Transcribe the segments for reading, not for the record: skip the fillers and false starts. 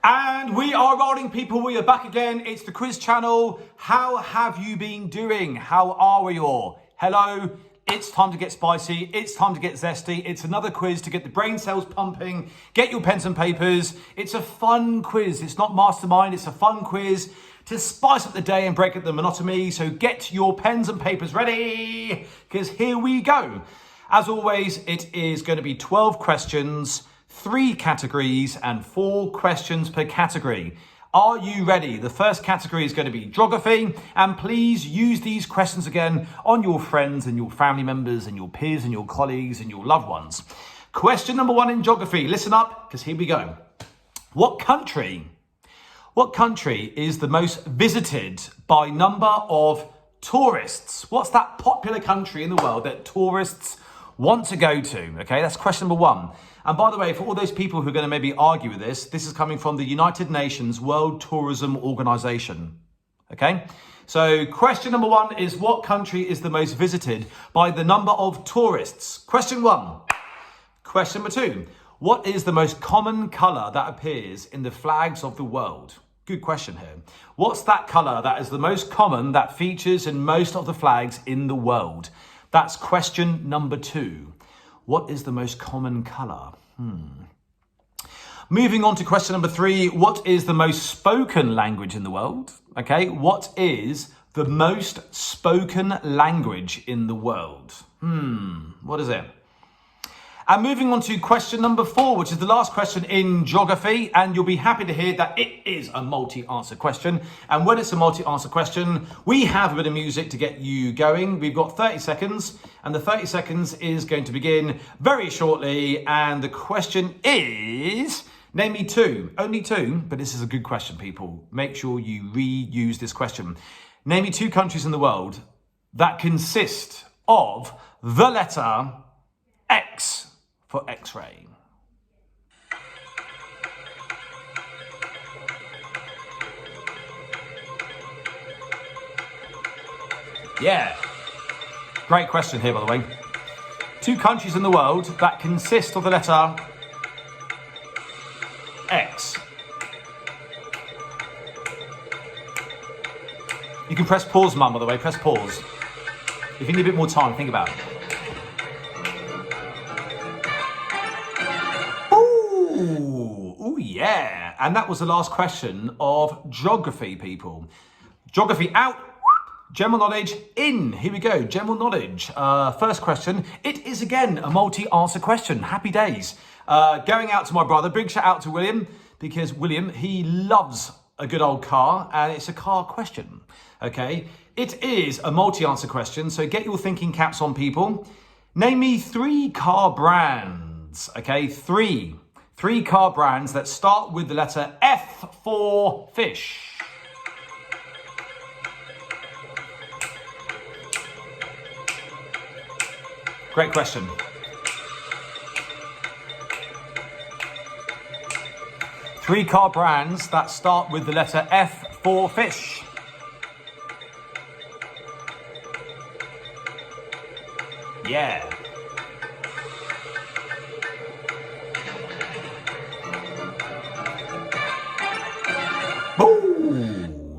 And we are rolling, people. We are back again. It's the quiz channel. How have you been doing? How are we all? Hello. It's time to get spicy. It's time to get zesty. It's another quiz to get the brain cells pumping. Get your pens and papers. It's a fun quiz. It's not mastermind. It's a fun quiz to spice up the day and break up the monotony. So get your pens and papers ready, because here we go. As always, it is going to be 12 questions, 3 categories and 4 questions per category. Are you ready? The first category is going to be geography, and please use these questions again on your friends and your family members and your peers and your colleagues and your loved ones. Question number 1 in geography. Listen up, because here we go. What country is the most visited by number of tourists? What's that popular country in the world that tourists want to go to? Okay, that's question number 1. And by the way, for all those people who are going to maybe argue with this is coming from the United Nations World Tourism Organization. Okay, so question number 1 is, what country is the most visited by the number of tourists? Question 1. Question number 2. What is the most common color that appears in the flags of the world? Good question here. What's that color that is the most common that features in most of the flags in the world? That's question number 2. What is the most common color? Moving on to question number 3. What is the most spoken language in the world? Okay, what is the most spoken language in the world? What is it? And moving on to question number 4, which is the last question in geography, and you'll be happy to hear that it is a multi-answer question. And when it's a multi-answer question, we have a bit of music to get you going. We've got 30 seconds, and the 30 seconds is going to begin very shortly. And the question is, name me 2, only 2, but this is a good question, people. Make sure you reuse this question. Name me 2 countries in the world that consist of the letter X for X-ray. Yeah, great question here, by the way. 2 countries in the world that consist of the letter X. You can press pause, Mum, by the way, press pause. If you need a bit more time, think about it. Ooh, yeah. And that was the last question of geography, people. Geography out, general knowledge in. Here we go, general knowledge. First question. It is again a multi-answer question. Happy days. Going out to my brother. Big shout out to William, because William, he loves a good old car, and it's a car question. Okay. It is a multi-answer question, so get your thinking caps on, people. Name me 3 car brands. Okay, 3 car brands that start with the letter F for fish. Great question. Three car brands that start with the letter F for fish. Yeah.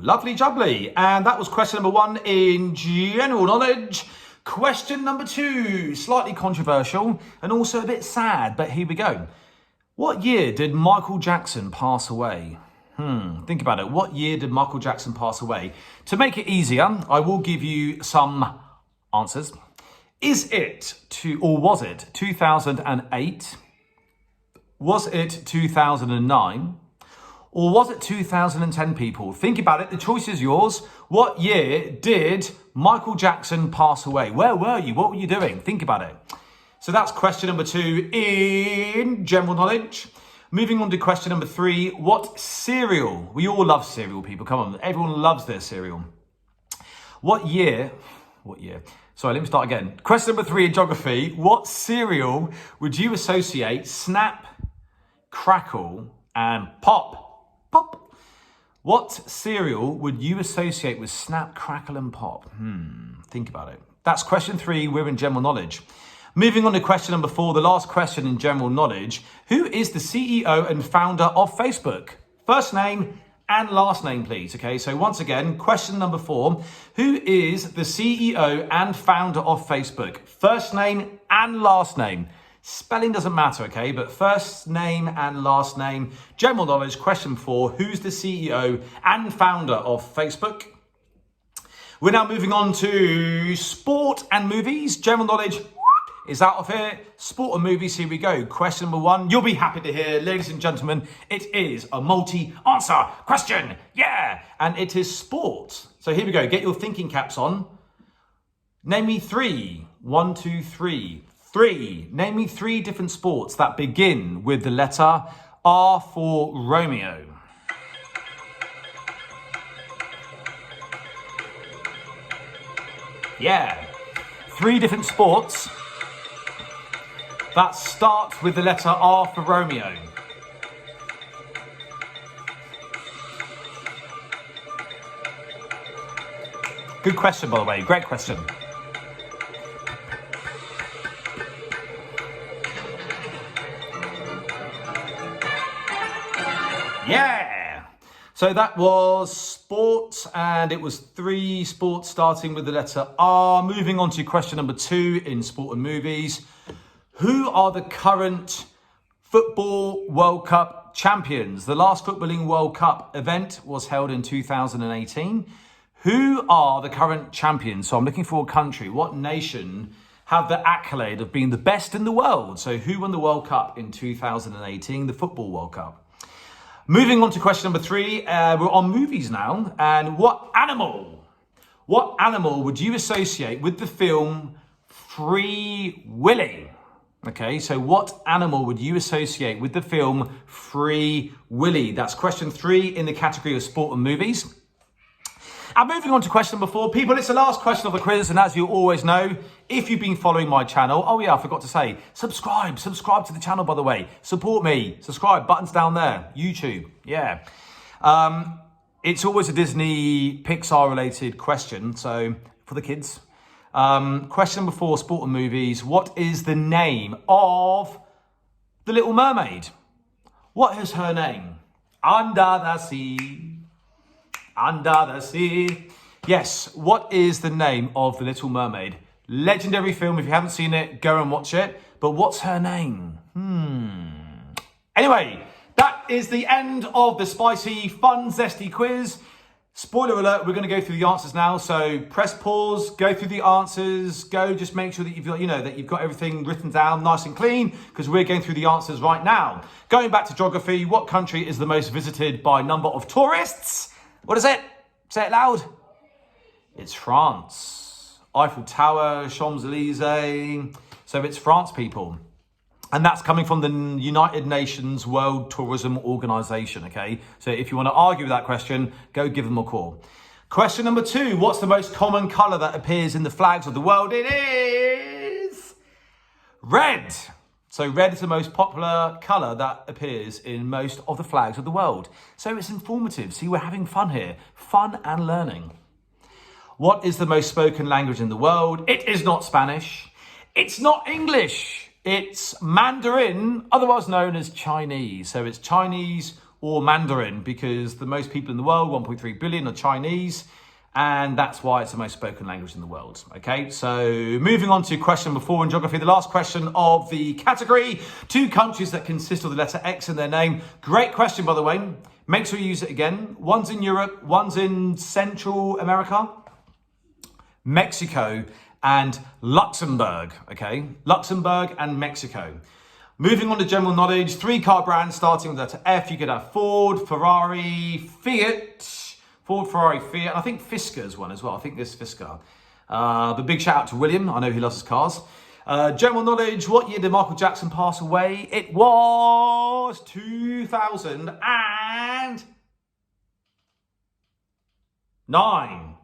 Lovely jubbly. And that was question number 1 in general knowledge. Question number 2, slightly controversial and also a bit sad, but here we go. What year did Michael Jackson pass away? Think about it. What year did Michael Jackson pass away? To make it easier, I will give you some answers. Was it 2008? Was it 2009? Or was it 2010, people? Think about it. The choice is yours. What year did Michael Jackson pass away? Where were you? What were you doing? Think about it. So that's question number 2 in general knowledge. Moving on to question number 3. What cereal? We all love cereal, people. Come on. Everyone loves their cereal. What year? Sorry, let me start again. Question number 3 in geography. What cereal would you associate Snap, Crackle, and Pop? What cereal would you associate with Snap, Crackle, and Pop? Think about it. That's question 3. We're in general knowledge. Moving on to question number 4, the last question in general knowledge. Who is the CEO and founder of Facebook? First name and last name, please. Okay, so once again, question number 4. Who is the CEO and founder of Facebook? First name and last name. Spelling doesn't matter, okay? But first name and last name. General knowledge, question 4. Who's the CEO and founder of Facebook? We're now moving on to sport and movies. General knowledge is out of here. Sport and movies, here we go. Question number 1. You'll be happy to hear, ladies and gentlemen, it is a multi-answer question. Yeah, and it is sport. So here we go. Get your thinking caps on. Name me 3. 1, 2, 3. 3. Name me 3 different sports that begin with the letter R for Romeo. Yeah, 3 different sports that start with the letter R for Romeo. Good question, by the way. Great question. Yeah. So that was sports, and it was 3 sports starting with the letter R. Moving on to question number 2 in sport and movies. Who are the current Football World Cup champions? The last Footballing World Cup event was held in 2018. Who are the current champions? So I'm looking for a country. What nation have the accolade of being the best in the world? So who won the World Cup in 2018, the Football World Cup? Moving on to question number 3. We're on movies now. And what animal would you associate with the film Free Willy? Okay, so what animal would you associate with the film Free Willy? That's question 3 in the category of sport and movies. And moving on to question number 4. People, it's the last question of the quiz, and as you always know, if you've been following my channel, oh yeah, I forgot to say, subscribe to the channel, by the way. Support me, subscribe, buttons down there, YouTube, yeah. It's always a Disney Pixar related question, so for the kids. Question number 4, sport and movies. What is the name of the Little Mermaid? What is her name? Under the sea. Under the sea. Yes, what is the name of the Little Mermaid? Legendary film. If you haven't seen it, go and watch it. But what's her name? Anyway, that is the end of the spicy, fun, zesty quiz. Spoiler alert, we're going to go through the answers now. So press pause, go through the answers, just make sure that you've got, that you've got everything written down nice and clean, because we're going through the answers right now. Going back to geography, what country is the most visited by number of tourists? What is it? Say it loud. It's France. Eiffel Tower, Champs-Élysées. So it's France, people. And that's coming from the United Nations World Tourism Organization, okay? So if you want to argue with that question, go give them a call. Question number 2, what's the most common color that appears in the flags of the world? It is red. So red is the most popular color that appears in most of the flags of the world. So it's informative. See, we're having fun here. Fun and learning. What is the most spoken language in the world? It is not Spanish. It's not English. It's Mandarin, otherwise known as Chinese. So it's Chinese or Mandarin, because the most people in the world, 1.3 billion, are Chinese. And that's why it's the most spoken language in the world. Okay, so moving on to question number 4 in geography, the last question of the category. 2 countries that consist of the letter X in their name. Great question, by the way. Make sure you use it again. One's in Europe, one's in Central America, Mexico, and Luxembourg. Okay, Luxembourg and Mexico. Moving on to general knowledge, 3 car brands starting with the letter F. You could have Ford, Ferrari, Fiat. Ford, Ferrari, Fiat. I think Fiska's one as well. I think there's Fisker. But big shout out to William. I know he loves his cars. General knowledge. What year did Michael Jackson pass away? It was 2009.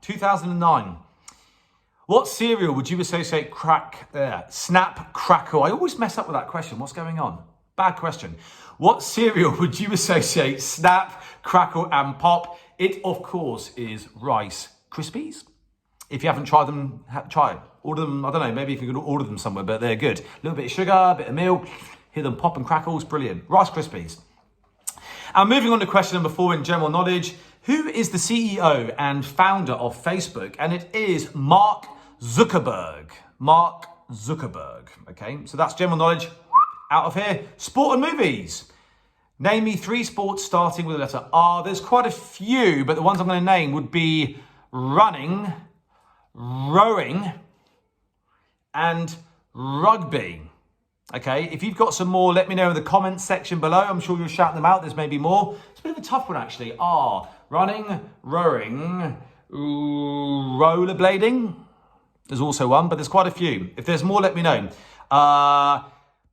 2009. What cereal would you associate Snap, Crackle? I always mess up with that question. What's going on? Bad question. What cereal would you associate Snap, Crackle, and Pop? It, of course, is Rice Krispies. If you haven't tried them, try it. Order them, I don't know, maybe if you could order them somewhere, but they're good. A little bit of sugar, a bit of milk, hear them pop and crackles, brilliant. Rice Krispies. And moving on to question number 4 in general knowledge. Who is the CEO and founder of Facebook? And it is Mark Zuckerberg. Mark Zuckerberg. Okay, so that's general knowledge out of here. Sport and movies. Name me 3 sports starting with the letter R. There's quite a few, but the ones I'm going to name would be running, rowing, and rugby. Okay, if you've got some more, let me know in the comments section below. I'm sure you'll shout them out. There's maybe more. It's a bit of a tough one, actually. R, running, rowing, rollerblading. There's also one, but there's quite a few. If there's more, let me know.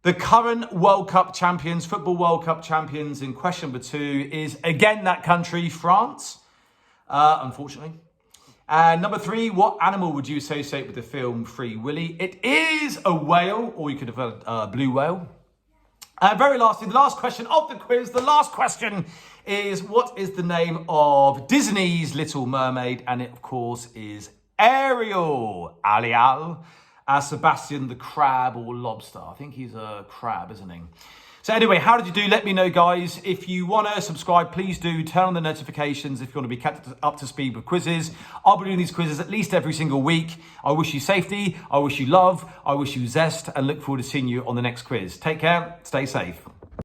The current World Cup champions, Football World Cup champions in question number 2 is, again, that country, France, unfortunately. And number 3, what animal would you associate with the film Free Willy? It is a whale, or you could have a blue whale. And very lastly, the last question of the quiz, the last question is, what is the name of Disney's Little Mermaid? And it, of course, is Ariel. Ariel. Sebastian the crab or lobster. I think he's a crab, isn't he? So anyway, how did you do? Let me know, guys. If you want to subscribe, please do. Turn on the notifications if you want to be kept up to speed with quizzes. I'll be doing these quizzes at least every single week. I wish you safety. I wish you love. I wish you zest. And look forward to seeing you on the next quiz. Take care. Stay safe.